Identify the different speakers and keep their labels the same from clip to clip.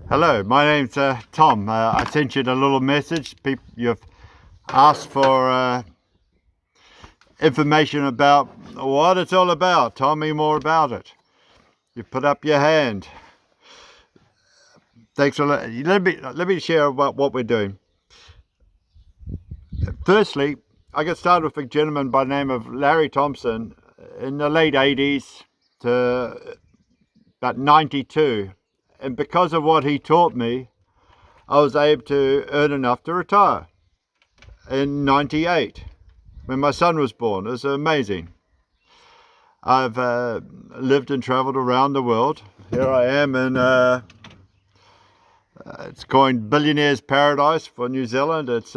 Speaker 1: Hello, my name's Tom. I sent you a little message. You've asked for information about what it's all about. Tell me more about it. You put up your hand. Thanks for let me share about what we're doing. Firstly, I got started with a gentleman by the name of Larry Thompson in the late 80s to about 92, and because of what he taught me, I was able to earn enough to retire in 98 when my son was born. It was amazing. I've lived and traveled around the world. Here I am in it's coined Billionaire's Paradise for New Zealand. It's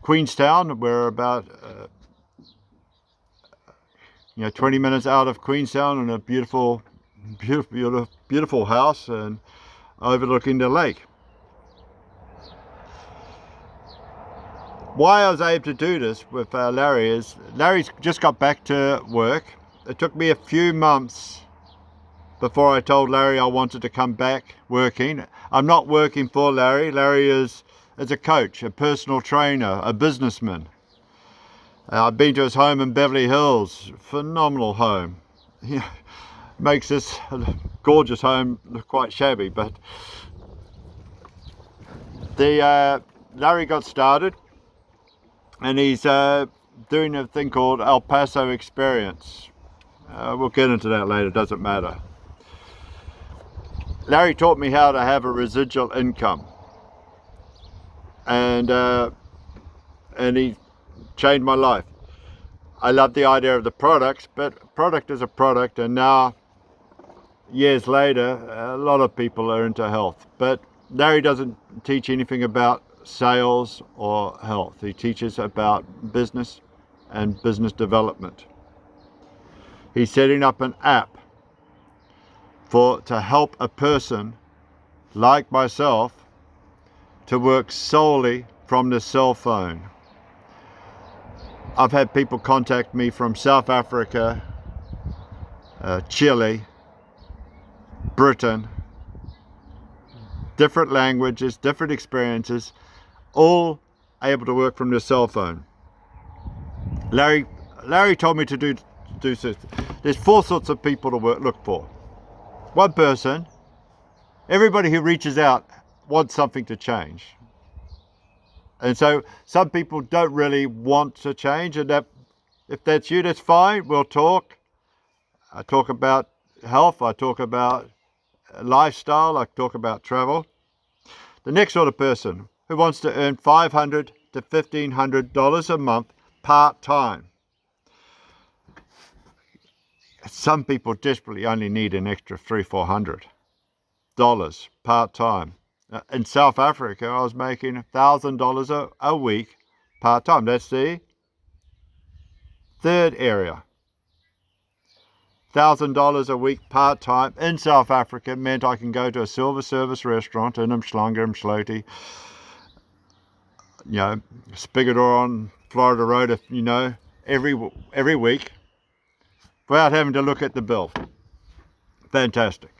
Speaker 1: Queenstown. We're about 20 minutes out of Queenstown in a beautiful house and overlooking the lake. Why I was able to do this with Larry is Larry's just got back to work. It took me a few months before I told Larry I wanted to come back working. I'm not working for Larry. Larry is a coach, a personal trainer, a businessman. I've been to his home in Beverly Hills. Phenomenal home. Makes this gorgeous home look quite shabby, but Larry got started and he's doing a thing called Paso Experience. We'll get into that later, doesn't matter. Larry taught me how to have a residual income, and he changed my life. I love the idea of the products, but product is a product, and now, years later, a lot of people are into health. But Larry doesn't teach anything about sales or health. He teaches about business and business development. He's setting up an app to help a person like myself to work solely from the cell phone. I've had people contact me from South Africa, Chile, Britain, different languages, different experiences, all able to work from their cell phone. Larry told me to do this. There's four sorts of people to look for. One person, everybody who reaches out wants something to change. And so some people don't really want to change, and if that's you, that's fine. We'll talk. I talk about health, I talk about lifestyle, I talk about travel. The next sort of person who wants to earn $500 to $1,500 a month part-time. Some people desperately only need an extra $300-400 part-time. In South Africa, I was making $1,000 a week part-time. That's the third area. $1,000 a week part-time in South Africa meant I can go to a silver service restaurant in Umhlanga, Spigador on Florida Road, every week without having to look at the bill. Fantastic.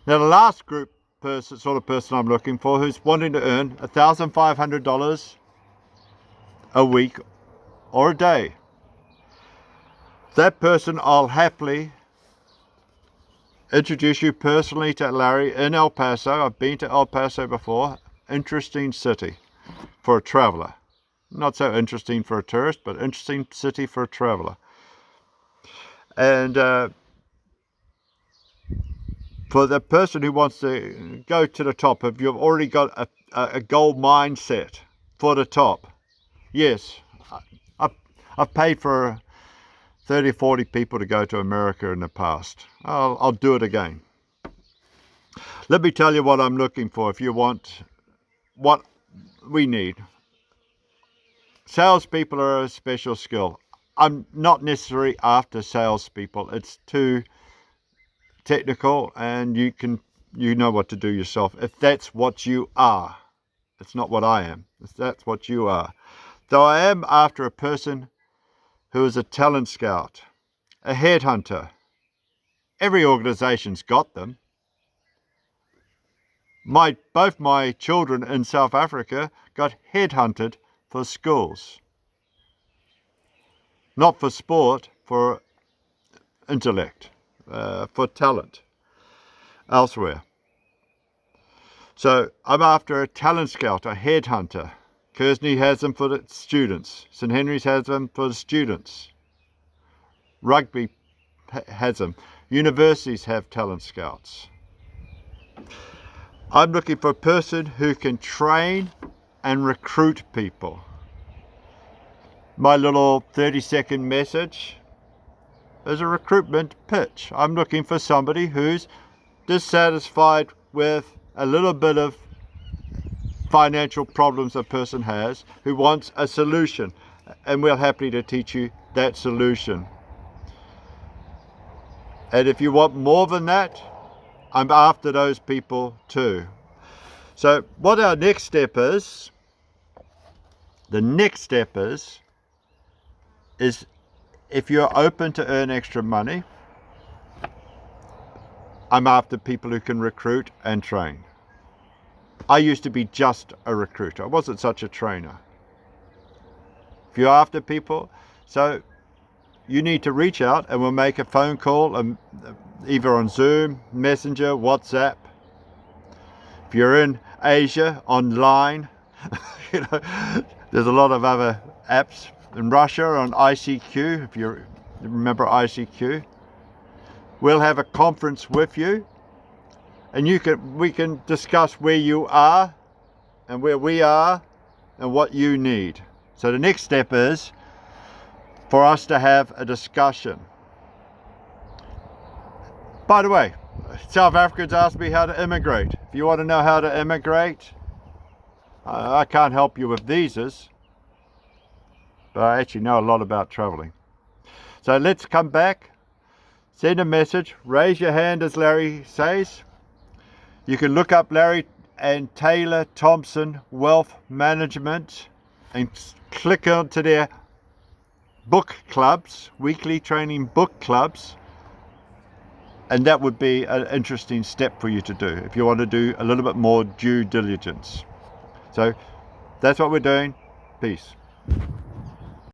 Speaker 1: Now the last sort of person I'm looking for who's wanting to earn $1,500 a week or a day. That person I'll happily introduce you personally to Larry in El Paso. I've been to El Paso before. Interesting city for a traveler. Not so interesting for a tourist, but interesting city for a traveler. And for the person who wants to go to the top, if you've already got a goal mindset for the top, yes, I've paid for 30 or 40 people to go to America in the past. I'll do it again. Let me tell you what I'm looking for if you want what we need. Salespeople are a special skill. I'm not necessarily after salespeople. It's too technical, and you know what to do yourself. If that's what you are, it's not what I am. If that's what you are. Though I am after a person who is a talent scout, a headhunter. Every organization's got them. Both my children in South Africa got headhunted for schools. Not for sport, for intellect, for talent elsewhere. So I'm after a talent scout, a headhunter. Kersney has them for the students. St Henry's has them for the students. Rugby has them. Universities have talent scouts. I'm looking for a person who can train and recruit people. My little 30-second message is a recruitment pitch. I'm looking for somebody who's dissatisfied with a little bit of financial problems a person has, who wants a solution, and we're happy to teach you that solution. And if you want more than that, I'm after those people too. So what our next step is, the next step is if you're open to earn extra money, I'm after people who can recruit and train. I used to be just a recruiter. I wasn't such a trainer. If you're after people, so you need to reach out and we'll make a phone call, either on Zoom, Messenger, WhatsApp. If you're in Asia, online, there's a lot of other apps. In Russia, on ICQ, if you remember ICQ, we'll have a conference with you, and we can discuss where you are and where we are and what you need. So the next step is for us to have a discussion. By the way, South Africans asked me how to immigrate. If you want to know how to immigrate, I can't help you with visas, but I actually know a lot about traveling. So let's come back, send a message, raise your hand as Larry says. You can look up Larry and Taylor Thompson Wealth Management and click onto their book clubs, weekly training book clubs, and that would be an interesting step for you to do if you want to do a little bit more due diligence. So that's what we're doing. Peace.